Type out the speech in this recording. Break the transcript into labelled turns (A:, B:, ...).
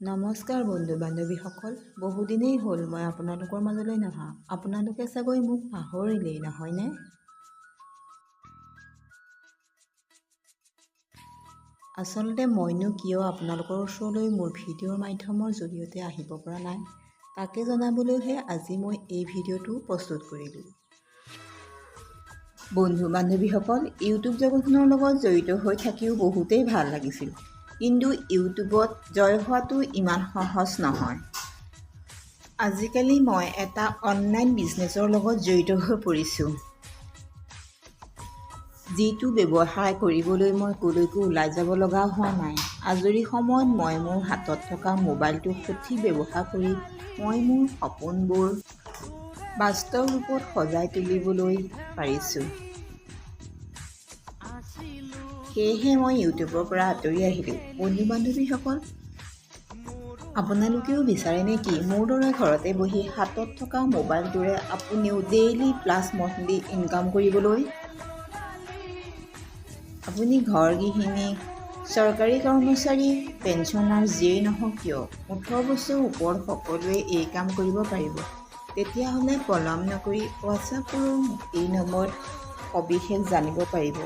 A: নমস্কাৰ বন্ধু বান্ধৱীসকল, বহুদিনেই হ'ল মই আপোনালোকৰ মাজলৈ নহা। আপোনালোকে চাগৈ মোক পাহৰিলেই নহয়নে? আচলতে মইনো কিয় আপোনালোকৰ ওচৰলৈ মোৰ ভিডিঅ'ৰ মাধ্যমৰ জৰিয়তে আহিব পৰা নাই, তাকে জনাবলৈহে আজি মই এই ভিডিঅ'টো প্ৰস্তুত কৰিলোঁ। বন্ধু বান্ধৱীসকল, ইউটিউব জগতখনৰ লগত জড়িত হৈ থাকিও বহুতেই ভাল লাগিছিল, কিন্তু ইউটিউবত জয় হোৱাটো ইমান সহজ নহয়। আজিকালি মই এটা অনলাইন বিজনেছৰ লগত জড়িত হৈ পৰিছোঁ, যিটো ব্যৱসায় কৰিবলৈ মই ক'লৈকো ওলাই যাব লগা হোৱা নাই। আজৰি সময়ত মই মোৰ হাতত থকা মোবাইলটো সঠিক ব্যৱহাৰ কৰি মই মোৰ সপোনবোৰ বাস্তৱ ৰূপত সজাই তুলিবলৈ পাৰিছোঁ। সেয়েহে মই ইউটিউবৰ পৰা আঁতৰি আহিলোঁ। বন্ধু বান্ধৱীসকল, আপোনালোকেও বিচাৰে নেকি মোৰ দৰে ঘৰতে বহি হাতত থকা মোবাইলটোৰে আপুনিও ডেইলি প্লাছ মন্থলি ইনকাম কৰিবলৈ? আপুনি ঘৰ গৃহিণী, চৰকাৰী কৰ্মচাৰী, পেঞ্চনাৰ যিয়েই নহওক কিয় 18 বছৰৰ ওপৰত সকলোৱে এই কাম কৰিব পাৰিব। তেতিয়াহ'লে পলম নকৰি হোৱাটছআপ কৰোঁ, এই নম্বৰত সবিশেষ জানিব পাৰিব।